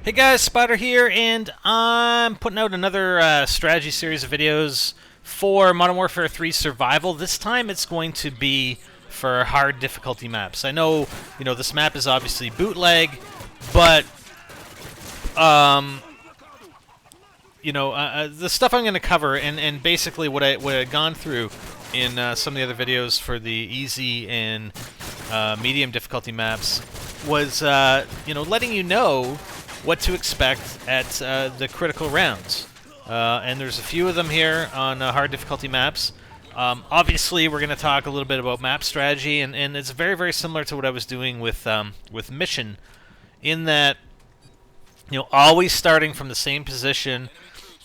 Hey guys, Spider here, and I'm putting out another strategy series of videos for Modern Warfare 3 Survival. This time it's going to be for hard difficulty maps. I know, this map is obviously bootleg, but, the stuff I'm going to cover, and basically what I've gone through in some of the other videos for the easy and medium difficulty maps was, letting you know what to expect at the critical rounds. And there's a few of them here on hard difficulty maps. Obviously, we're going to talk a little bit about map strategy, and it's very, very similar to what I was doing with Mission, in that, always starting from the same position,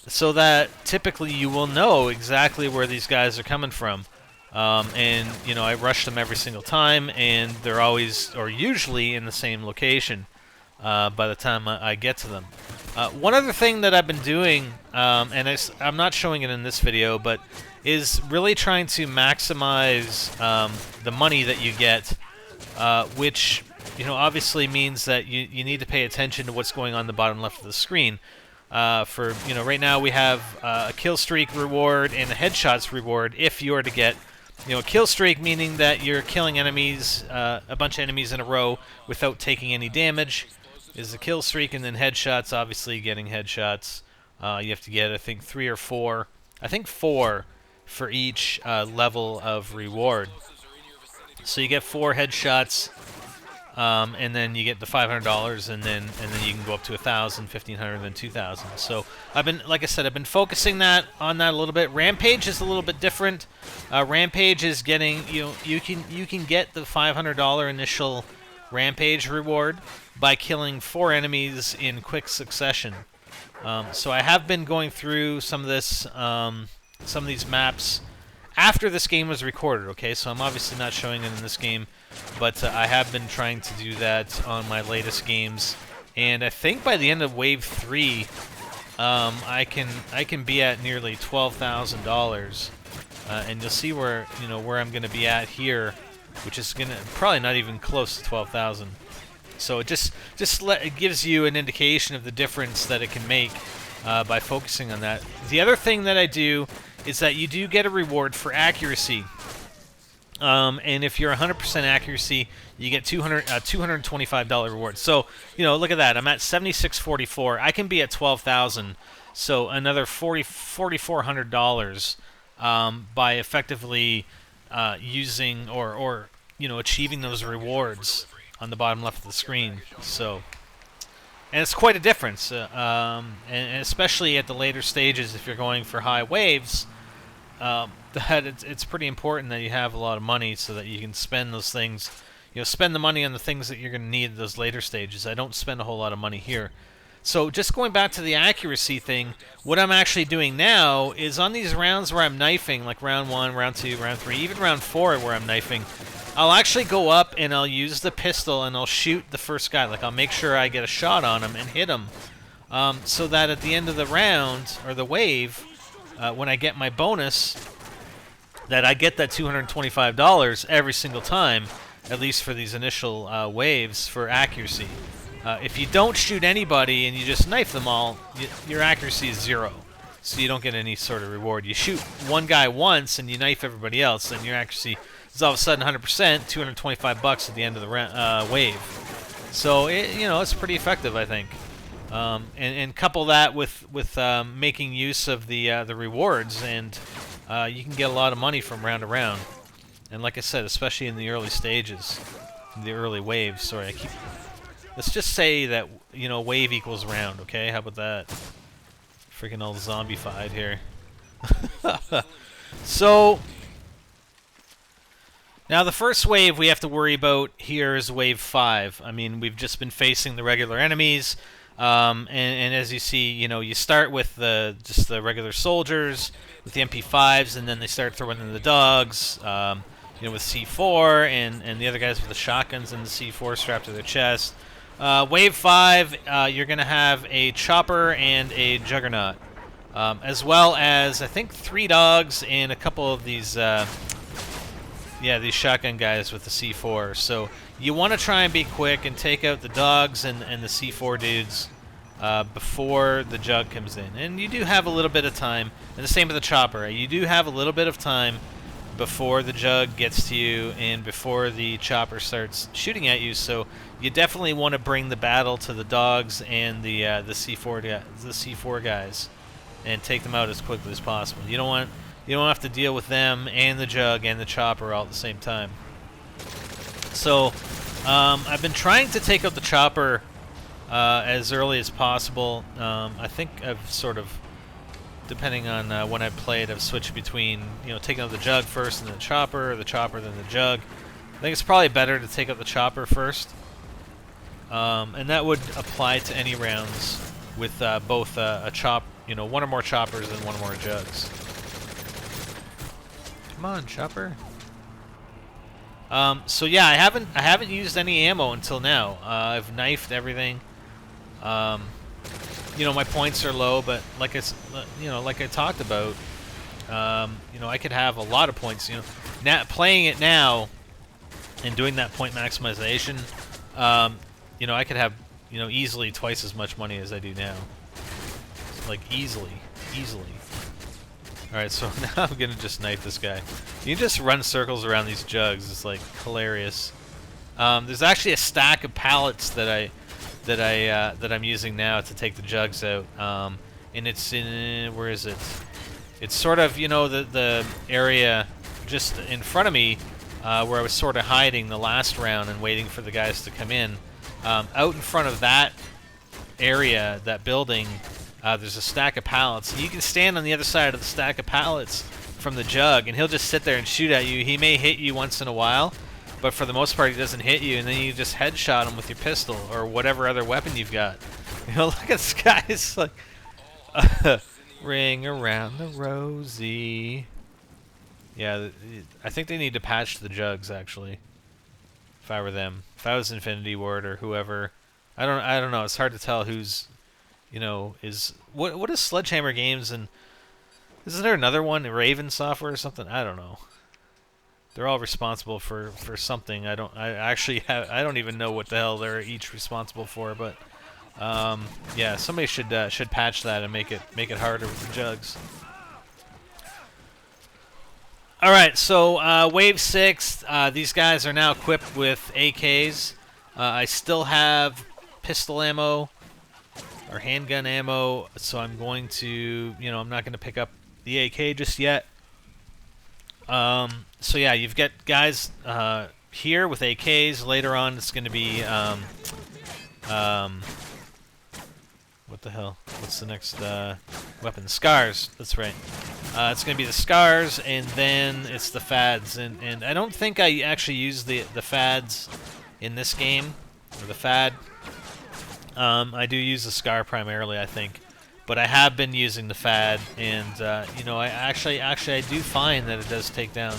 so that typically you will know exactly where these guys are coming from. And, I rush them every single time, and they're always, or usually, in the same location by the time I get to them. One other thing that I've been doing, and I'm not showing it in this video, but is really trying to maximize the money that you get, which, obviously means that you need to pay attention to what's going on in the bottom left of the screen. Right now we have a kill streak reward and a headshots reward if you are to get, a kill streak, meaning that you're killing enemies, a bunch of enemies in a row without taking any damage, is the kill streak, and then headshots, obviously getting headshots. You have to get, I think, 3 or 4. I think 4 for each level of reward. So you get 4 headshots, and then you get the $500, and then you can go up to 1,000, 1,500, then 2,000. So like I said, I've been focusing on that a little bit. Rampage is a little bit different. Rampage is getting, you can get the $500 initial Rampage reward by killing 4 enemies in quick succession. So I have been going through some of these maps after this game was recorded. Okay, so I'm obviously not showing it in this game, but I have been trying to do that on my latest games. And I think by the end of Wave 3, I can be at nearly $12,000, and you'll see where I'm going to be at here, which is probably not even close to 12,000. So it it gives you an indication of the difference that it can make by focusing on that. The other thing that I do is that you do get a reward for accuracy. And if you're 100% accuracy, you get $225 reward. So, look at that. I'm at 7644. I can be at 12,000. So another $4,400 by effectively using or achieving those rewards on the bottom left of the screen. So, and it's quite a difference, and especially at the later stages, if you're going for high waves, that it's pretty important that you have a lot of money so that you can spend those things. Spend the money on the things that you're going to need at those later stages. I don't spend a whole lot of money here. So just going back to the accuracy thing, what I'm actually doing now is on these rounds where I'm knifing, like round 1, round 2, round 3, even round 4 where I'm knifing, I'll actually go up and I'll use the pistol and I'll shoot the first guy. Like, I'll make sure I get a shot on him and hit him, so that at the end of the round, or the wave, when I get my bonus, that I get that $225 every single time, at least for these initial waves, for accuracy. If you don't shoot anybody and you just knife them all, your accuracy is 0. So you don't get any sort of reward. You shoot one guy once and you knife everybody else, then your accuracy is all of a sudden 100%, $225 at the end of the wave. So it's pretty effective, I think. And couple that with making use of the rewards, and you can get a lot of money from round to round. And like I said, especially in the early stages, the early waves. Sorry, let's just say that wave equals round. Okay, how about that? Freaking all zombified here. So now the first wave we have to worry about here is wave 5. I mean, we've just been facing the regular enemies, and as you see, you start with just the regular soldiers with the MP5s, and then they start throwing in the dogs, with C4, and the other guys with the shotguns and the C4 strapped to their chest. Wave 5, you're going to have a chopper and a juggernaut, as well as, I think, 3 dogs and a couple of these these shotgun guys with the C4. So you want to try and be quick and take out the dogs and the C4 dudes before the jug comes in. And you do have a little bit of time, and the same with the chopper. You do have a little bit of time before the jug gets to you and before the chopper starts shooting at you, so you definitely want to bring the battle to the dogs and the C4 guys and take them out as quickly as possible. You don't have to deal with them and the jug and the chopper all at the same time. So I've been trying to take out the chopper as early as possible. I think I've sort of, depending on when I played, I've switched between, taking out the jug first and then the chopper, or the chopper then the jug. I think it's probably better to take out the chopper first. And that would apply to any rounds with both one or more choppers and one or more jugs. Come on, chopper. So yeah, I haven't used any ammo until now. I've knifed everything. My points are low, but like I talked about, I could have a lot of points. Now playing it now and doing that point maximization, I could have easily twice as much money as I do now. Like easily. All right, so now I'm gonna just knife this guy. You can just run circles around these jugs. It's like hilarious. There's actually a stack of pallets that I'm using now to take the jugs out. And it's in, where is it? It's sort of the area just in front of me where I was sort of hiding the last round and waiting for the guys to come in. Out in front of that area, that building, there's a stack of pallets. And you can stand on the other side of the stack of pallets from the jug, and he'll just sit there and shoot at you. He may hit you once in a while, but for the most part he doesn't hit you, and then you just headshot him with your pistol or whatever other weapon you've got. Look at this guy. It's like, ring around the rosy. Yeah, I think they need to patch the jugs, actually. If I were them. If I was Infinity Ward or whoever. I don't know. It's hard to tell who's, what is Sledgehammer Games, and isn't there another one, Raven Software or something? I don't know. They're all responsible for something. I don't even know what the hell they're each responsible for, but yeah, somebody should patch that and make it harder with the jugs. All right, so Wave 6, these guys are now equipped with AKs. I still have pistol ammo or handgun ammo, so I'm going to, I'm not going to pick up the AK just yet. So yeah, you've got guys here with AKs. Later on, it's going to be what the hell? What's the next weapon? Scars. That's right. It's going to be the Scars, and then it's the Fads. And I don't think I actually use the Fads in this game, or the Fad. I do use the Scar primarily, I think. But I have been using the Fad, and I actually I do find that it does take down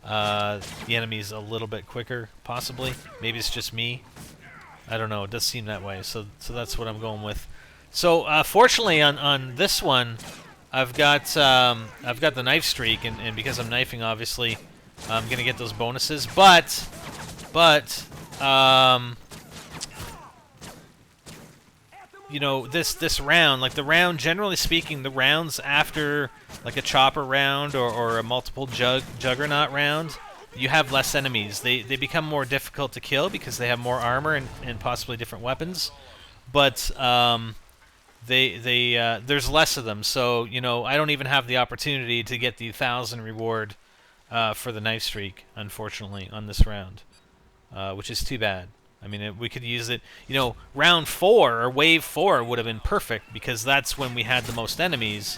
the enemies a little bit quicker, possibly. Maybe it's just me. I don't know. It does seem that way. So that's what I'm going with. So fortunately, on this one, I've got the knife streak, and because I'm knifing, obviously, I'm gonna get those bonuses. But this round, like the round, generally speaking, the rounds after like a chopper round or a multiple juggernaut round, you have less enemies. They become more difficult to kill because they have more armor and possibly different weapons. But there's less of them, so I don't even have the opportunity to get the 1,000 reward for the knife streak, unfortunately, on this round, which is too bad. I mean, we could use it. Round 4 or wave 4 would have been perfect because that's when we had the most enemies.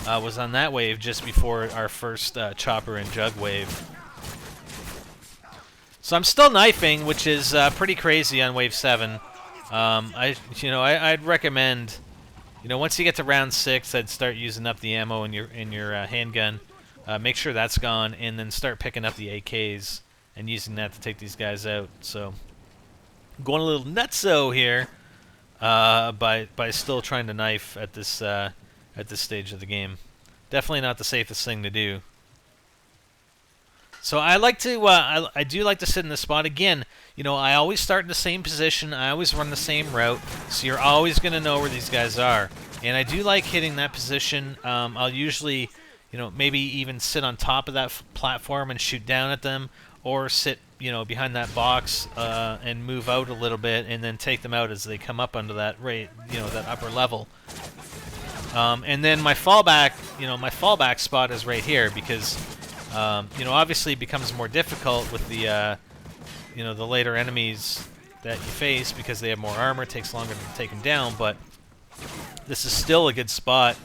Was on that wave just before our first chopper and jug wave. So I'm still knifing, which is pretty crazy on wave 7. I'd recommend, once you get to round 6, I'd start using up the ammo in your handgun. Make sure that's gone, and then start picking up the AKs and using that to take these guys out. So going a little nutso here by still trying to knife at this stage of the game. Definitely not the safest thing to do. So I like to, I do like to sit in this spot again. You know, I always start in the same position. I always run the same route, so you're always going to know where these guys are. And I do like hitting that position. I'll usually, you know, maybe even sit on top of that platform and shoot down at them, or sit, you know, behind that box and move out a little bit, and then take them out as they come up under that rate, you know, that upper level. And then my fallback, you know, my fallback spot is right here because, you know, obviously it becomes more difficult with the, you know, the later enemies that you face because they have more armor. It takes longer to take them down, but this is still a good spot.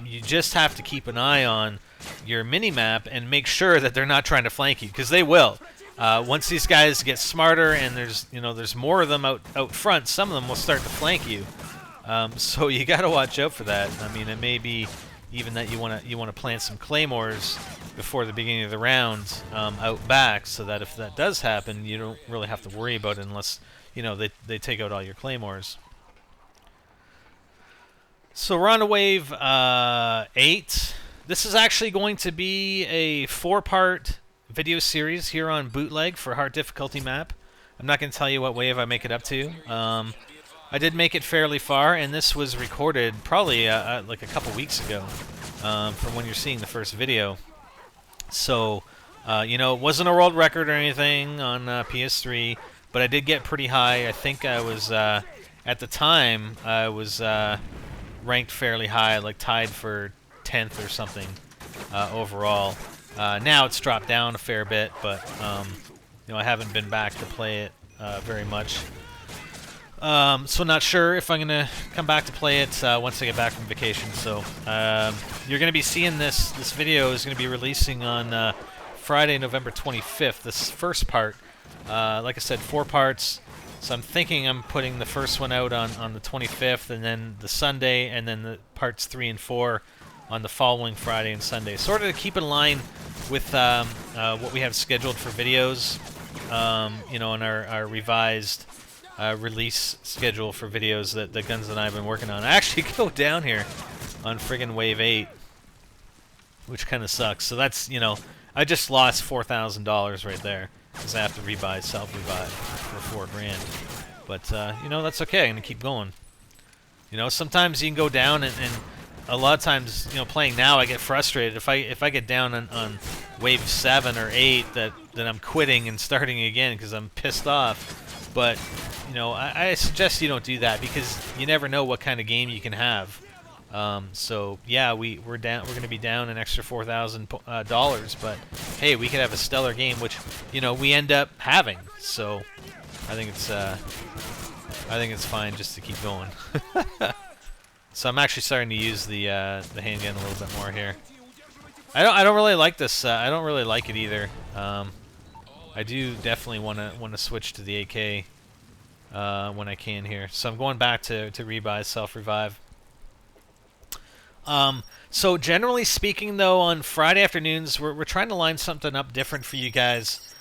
You just have to keep an eye on your mini-map and make sure that they're not trying to flank you, because they will. Once these guys get smarter and there's, you know, there's more of them out front, some of them will start to flank you. So you got to watch out for that. I mean, it may be even that you want to plant some claymores before the beginning of the round out back, so that if that does happen, you don't really have to worry about it unless, you know, they take out all your claymores. So we're on to wave 8. This is actually going to be a 4-part video series here on Bootleg for hard difficulty map. I'm not going to tell you what wave I make it up to. I did make it fairly far, and this was recorded probably like a couple weeks ago from when you're seeing the first video. So, you know, it wasn't a world record or anything on PS3, but I did get pretty high. I think I was, at the time, I was ranked fairly high, like tied for 10th or something overall. Now it's dropped down a fair bit, but, you know, I haven't been back to play it very much. So not sure if I'm going to come back to play it once I get back from vacation. So you're going to be seeing this video is going to be releasing on Friday, November 25th, this first part. Like I said, 4 parts. So I'm thinking I'm putting the first one out on the 25th, and then the Sunday, and then the parts 3 and 4 on the following Friday and Sunday. Sort of to keep in line with what we have scheduled for videos, you know, on our revised release schedule for videos that the Guns and I have been working on. I actually go down here on friggin' wave 8, which kind of sucks. So that's, you know, I just lost $4,000 right there because I have to rebuy, self-revive for $4,000. But you know, that's okay. I'm gonna keep going. You know, sometimes you can go down, and a lot of times, you know, playing now, I get frustrated if I get down on wave 7 or 8 that I'm quitting and starting again because I'm pissed off. But you know, I suggest you don't do that because you never know what kind of game you can have. So yeah, we're going to be down an extra $4,000, but hey, we could have a stellar game, which, you know, we end up having. So I think it's fine just to keep going. So I'm actually starting to use the handgun a little bit more here. I don't really like this. I don't really like it either. I do definitely want to switch to the AK when I can here. So I'm going back to rebuy, self-revive. So generally speaking, though, on Friday afternoons, we're trying to line something up different for you guys,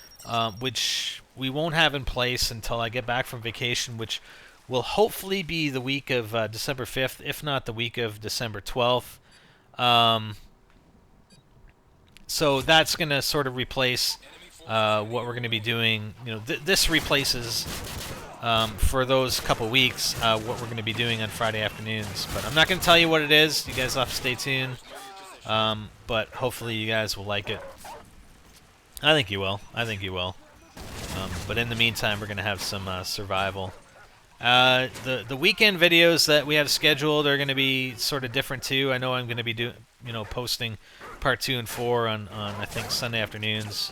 which we won't have in place until I get back from vacation, which will hopefully be the week of December 5th, if not the week of December 12th. So that's going to sort of replace what we're going to be doing. You know, this replaces for those couple weeks what we're going to be doing on Friday afternoons. But I'm not going to tell you what it is. You guys will have to stay tuned. But hopefully you guys will like it. I think you will. I think you will. But in the meantime, we're going to have some survival. The weekend videos that we have scheduled are going to be sort of different too. I know I'm going to be posting part 2 and 4 on I think Sunday afternoons.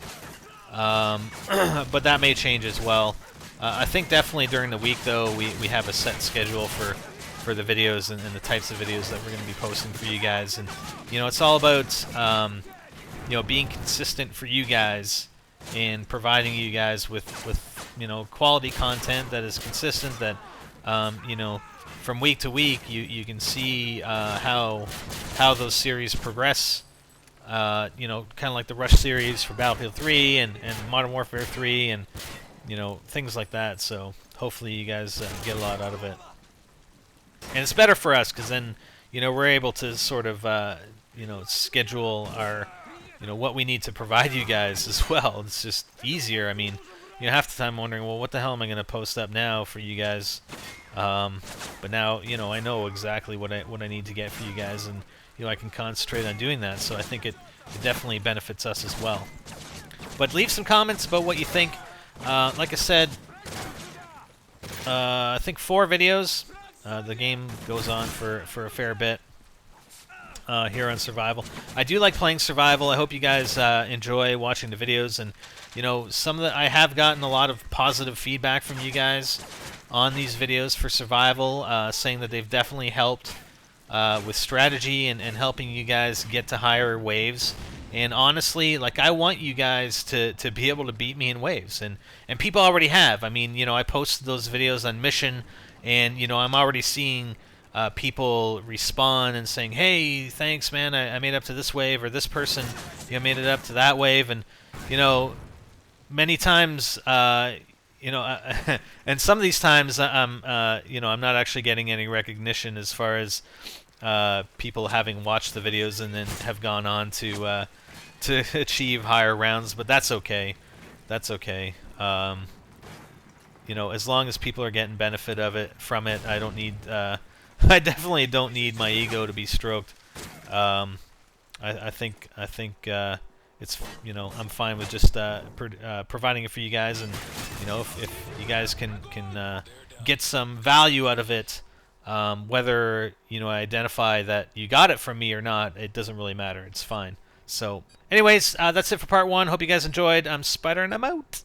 But that may change as well. I think definitely during the week, though, we have a set schedule for the videos and the types of videos that we're going to be posting for you guys. And, you know, it's all about, you know, being consistent for you guys and providing you guys with you know, quality content that is consistent, that, you know, from week to week you can see how those series progress. You know, kind of like the Rush series for Battlefield 3 and Modern Warfare 3 and, you know, things like that. So hopefully you guys get a lot out of it. And it's better for us because then, you know, we're able to sort of, you know, schedule our what we need to provide you guys as well. It's just easier. I mean, half the time I'm wondering, well, what the hell am I going to post up now for you guys? But now, I know exactly what I need to get for you guys, and I can concentrate on doing that. So I think it definitely benefits us as well. But leave some comments about what you think. Like I said, I think 4 videos. The game goes on for a fair bit here on Survival. I do like playing Survival. I hope you guys enjoy watching the videos. And, I have gotten a lot of positive feedback from you guys on these videos for Survival, saying that they've definitely helped with strategy and helping you guys get to higher waves. And honestly, like, I want you guys to be able to beat me in waves, and people already have. I mean, I posted those videos on Mission, and I'm already seeing people respond and saying, "Hey, thanks, man. I made up to this wave," or "This person, made it up to that wave," and many times, and some of these times, I'm not actually getting any recognition as far as people having watched the videos and then have gone on to achieve higher rounds, but that's okay. That's okay. As long as people are getting benefit from it, I don't need. I definitely don't need my ego to be stroked. I think it's I'm fine with just providing it for you guys, and if you guys can get some value out of it. Whether I identify that you got it from me or not, it doesn't really matter. It's fine. So, anyways, that's it for part 1. Hope you guys enjoyed. I'm Spider, and I'm out.